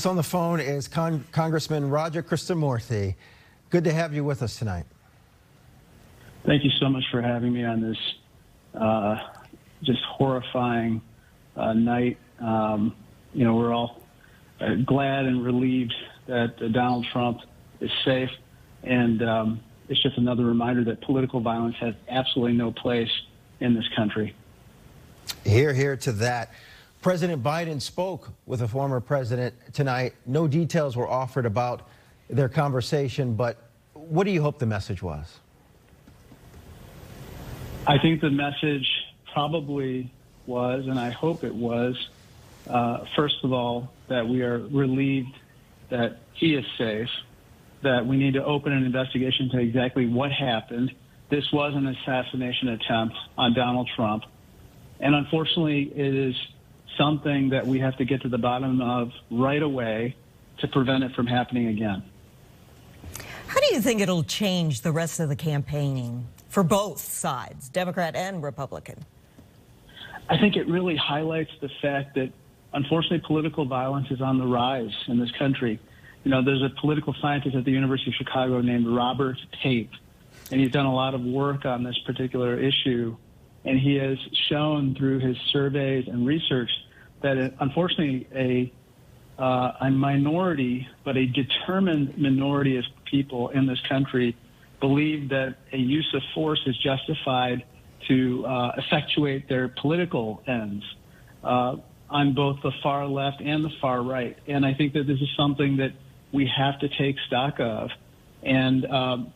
us on the phone is Congressman Roger Krishnamoorthi. Good to have you with us tonight. Thank you so much for having me on this just horrifying night. We're all glad and relieved that Donald Trump is safe, and it's just another reminder that political violence has absolutely no place in this country. Hear to that. President Biden spoke with a former president tonight. No details were offered about their conversation, but what do you hope the message was? I think the message probably was, and I hope it was, first of all, that we are relieved that he is safe, that we need to open an investigation to exactly what happened. This was an assassination attempt on Donald Trump, and unfortunately, it is something that we have to get to the bottom of right away to prevent it from happening again. How do you think it'll change the rest of the campaigning for both sides, Democrat and Republican? I think it really highlights the fact that, unfortunately, political violence is on the rise in this country. You know, there's a political scientist at the University of Chicago named Robert Pape, and he's done a lot of work on this particular issue. And he has shown through his surveys and research that, unfortunately, a minority, but a determined minority of people in this country believe that a use of force is justified to effectuate their political ends on both the far left and the far right. And I think that this is something that we have to take stock of. And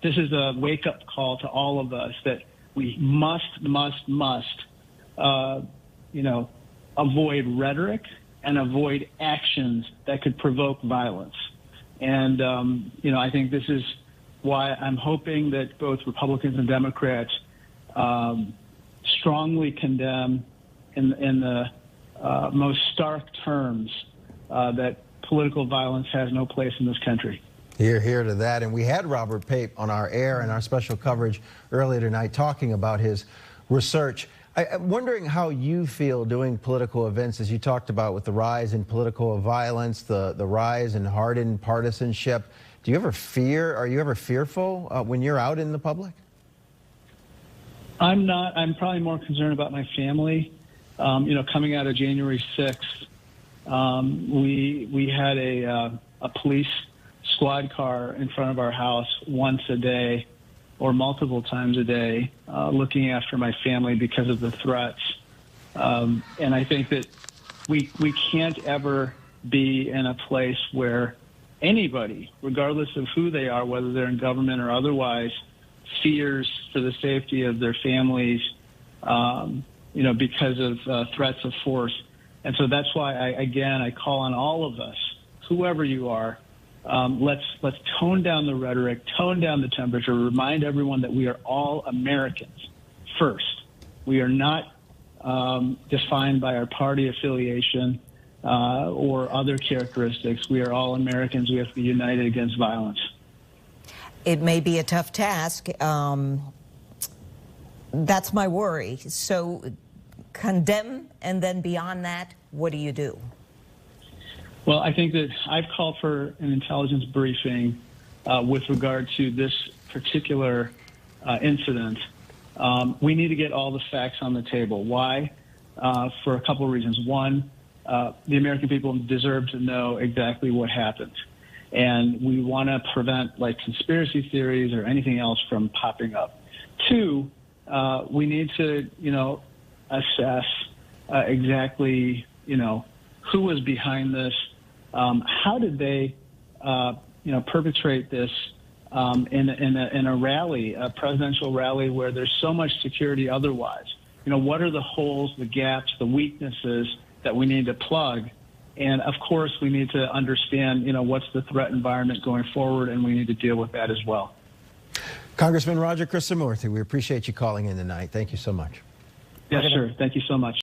this is a wake-up call to all of us that we must, avoid rhetoric and avoid actions that could provoke violence. And, I think this is why I'm hoping that both Republicans and Democrats strongly condemn in the most stark terms that political violence has no place in this country. Hear to that. And we had Robert Pape on our air and our special coverage earlier tonight talking about his research. I'm wondering how you feel doing political events, as you talked about, with the rise in political violence, the rise in hardened partisanship. Do you ever fear, are you ever fearful when you're out in the public? I'm not. I'm probably more concerned about my family. Coming out of January 6th, we had a police squad car in front of our house once a day or multiple times a day, looking after my family because of the threats. And I think that we can't ever be in a place where anybody, regardless of who they are, whether they're in government or otherwise, fears for the safety of their families, because of threats of force. And so that's why, I call on all of us, whoever you are, let's tone down the rhetoric, tone down the temperature, remind everyone that we are all Americans first. We are not defined by our party affiliation or other characteristics. We are all Americans. We have to be united against violence. It may be a tough task. That's my worry. So condemn, and then beyond that, what do you do? Well, I think that I've called for an intelligence briefing with regard to this particular incident. We need to get all the facts on the table. Why? For a couple of reasons. One, the American people deserve to know exactly what happened. And we want to prevent conspiracy theories or anything else from popping up. Two, we need to, assess exactly, who was behind this. How did they, perpetrate this in a rally, a presidential rally where there's so much security otherwise? What are the holes, the gaps, the weaknesses that we need to plug? And, of course, we need to understand, what's the threat environment going forward, and we need to deal with that as well. Congressman Roger Krishnamoorthi, we appreciate you calling in tonight. Thank you so much. Yes, sir. Thank you so much.